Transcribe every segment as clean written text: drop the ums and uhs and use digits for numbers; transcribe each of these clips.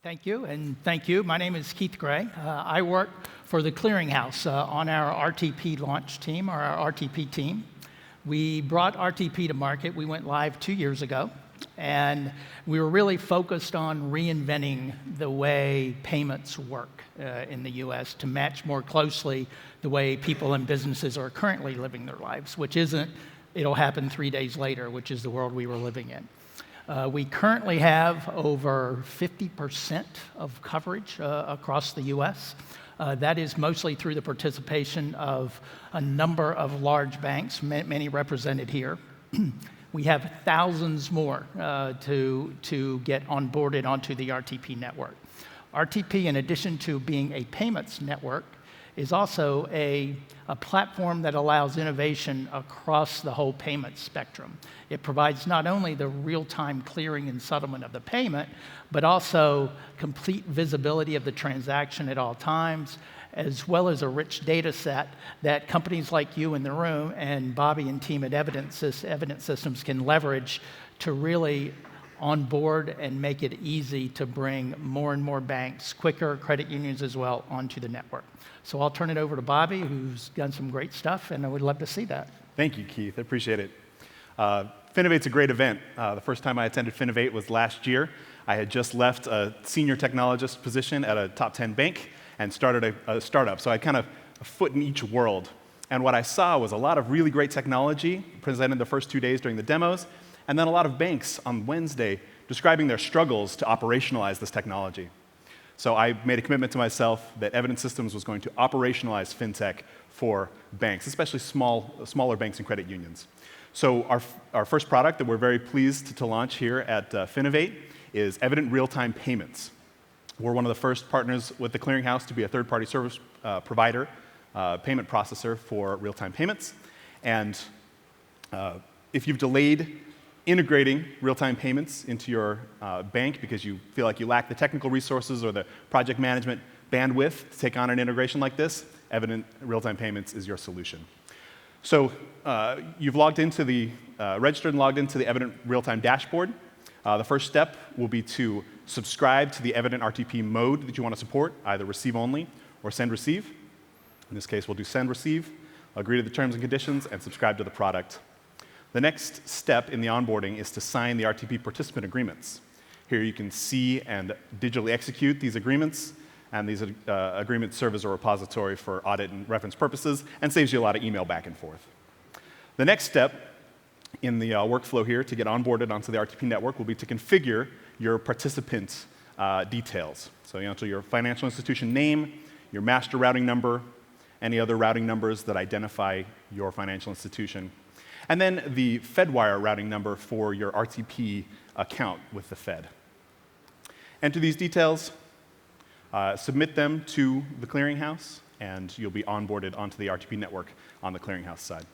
Thank you, and thank you. My name is Keith Gray. I work for the Clearinghouse on our RTP launch team, or our RTP team. We brought RTP to market. We went live 2 years ago, and we were really focused on reinventing the way payments work in the US to match more closely the way people and businesses are currently living their lives, which isn't, it'll happen 3 days later, which is the world we were living in. We currently have over 50% of coverage across the US. That is mostly through the participation of a number of large banks, many represented here. We have thousands more to get onboarded onto the RTP network. RTP, in addition to being a payments network, is also a platform that allows innovation across the whole payment spectrum. It provides not only the real-time clearing and settlement of the payment, but also complete visibility of the transaction at all times, as well as a rich data set that companies like you in the room and Bobby and team at Evident Systems can leverage to really onboard and make it easy to bring more and more banks, quicker credit unions as well, onto the network. So I'll turn it over to Bobby, who's done some great stuff, and I would love to see that. Thank you, Keith. I appreciate it. Finovate's a great event. The first time I attended Finovate was last year. I had just left a senior technologist position at a top 10 bank and started a startup. So I kind of a foot in each world. And what I saw was a lot of really great technology presented the first 2 days during the demos, and then a lot of banks on Wednesday describing their struggles to operationalize this technology. So I made a commitment to myself that Evident Systems was going to operationalize fintech for banks, especially smaller banks and credit unions. So our first product that we're very pleased to launch here at Finovate is Evident Real-Time Payments. We're one of the first partners with the Clearinghouse to be a third-party service provider, payment processor for real-time payments. And if you've delayed integrating real-time payments into your bank because you feel like you lack the technical resources or the project management bandwidth to take on an integration like this, Evident Real-Time Payments is your solution. So you've logged into the, registered and logged into the Evident Real-Time dashboard. The first step will be to subscribe to the Evident RTP mode that you want to support, either receive only or send receive. In this case, we'll do send receive, agree to the terms and conditions, and subscribe to the product. The next step in the onboarding is to sign the RTP Participant Agreements. Here you can see and digitally execute these agreements, and these agreements serve as a repository for audit and reference purposes and saves you a lot of email back and forth. The next step in the workflow here to get onboarded onto the RTP network will be to configure your participant details. So you enter your financial institution name, your master routing number, any other routing numbers that identify your financial institution, and then the FedWire routing number for your RTP account with the Fed. Enter these details, submit them to the Clearinghouse, and you'll be onboarded onto the RTP network on the Clearinghouse side.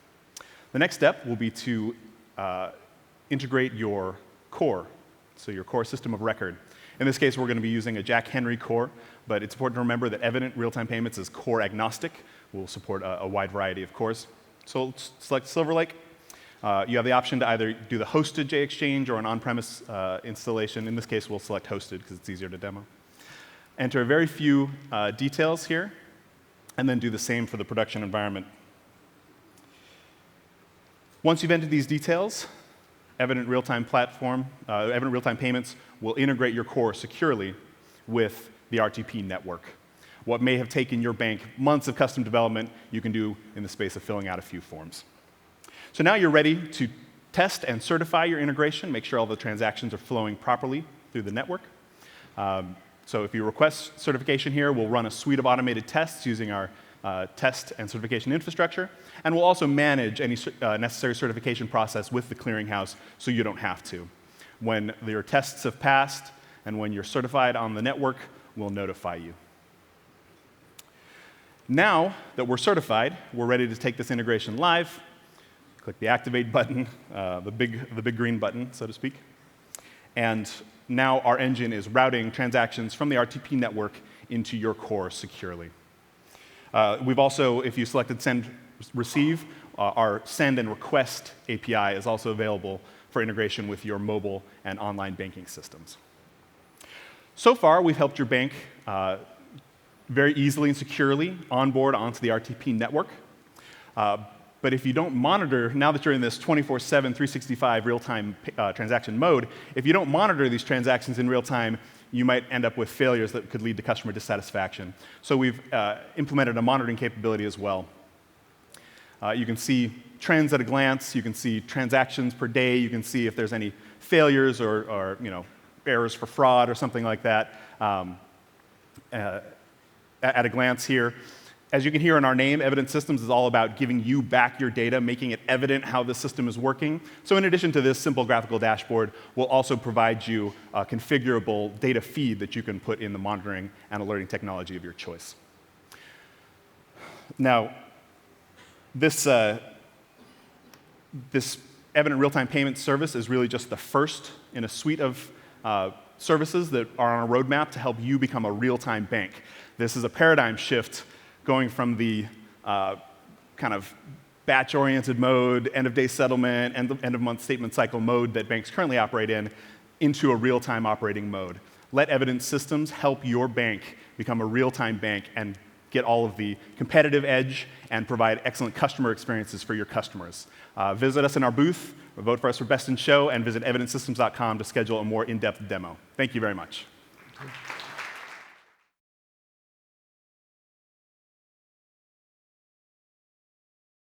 The next step will be to integrate your core, so your core system of record. In this case, we're going to be using a Jack Henry core, but it's important to remember that Evident Real-Time Payments is core agnostic. We'll support a wide variety of cores. So select Silver Lake. You have the option to either do the hosted JExchange or an on-premise installation. In this case, we'll select hosted because it's easier to demo. Enter a very few details here, and then do the same for the production environment. Once you've entered these details, Evident Real-Time Evident Real-Time Payments will integrate your core securely with the RTP network. What may have taken your bank months of custom development, you can do in the space of filling out a few forms. So now you're ready to test and certify your integration, make sure all the transactions are flowing properly through the network. So if you request certification here, we'll run a suite of automated tests using our test and certification infrastructure, and we'll also manage any necessary certification process with the Clearinghouse so you don't have to. When your tests have passed and when you're certified on the network, we'll notify you. Now that we're certified, we're ready to take this integration live. Click the Activate button, the big green button, so to speak. And now our engine is routing transactions from the RTP network into your core securely. We've also, if you selected Send Receive, our Send and Request API is also available for integration with your mobile and online banking systems. So far, we've helped your bank very easily and securely onboard onto the RTP network. But if you don't monitor, now that you're in this 24/7, 365 real-time transaction mode, if you don't monitor these transactions in real time, you might end up with failures that could lead to customer dissatisfaction. So we've implemented a monitoring capability as well. You can see trends at a glance. You can see transactions per day. You can see if there's any failures or errors for fraud or something like that at a glance here. As you can hear in our name, Evident Systems is all about giving you back your data, making it evident how the system is working. So in addition to this simple graphical dashboard, we'll also provide you a configurable data feed that you can put in the monitoring and alerting technology of your choice. Now, this Evident Real-Time Payment Service is really just the first in a suite of services that are on a roadmap to help you become a real-time bank. This is a paradigm shift going from the kind of batch-oriented mode, end-of-day settlement, end-of-month statement cycle mode that banks currently operate in, into a real-time operating mode. Let Evident Systems help your bank become a real-time bank and get all of the competitive edge and provide excellent customer experiences for your customers. Visit us in our booth, vote for us for Best in Show, and visit evidentsystems.com to schedule a more in-depth demo. Thank you very much.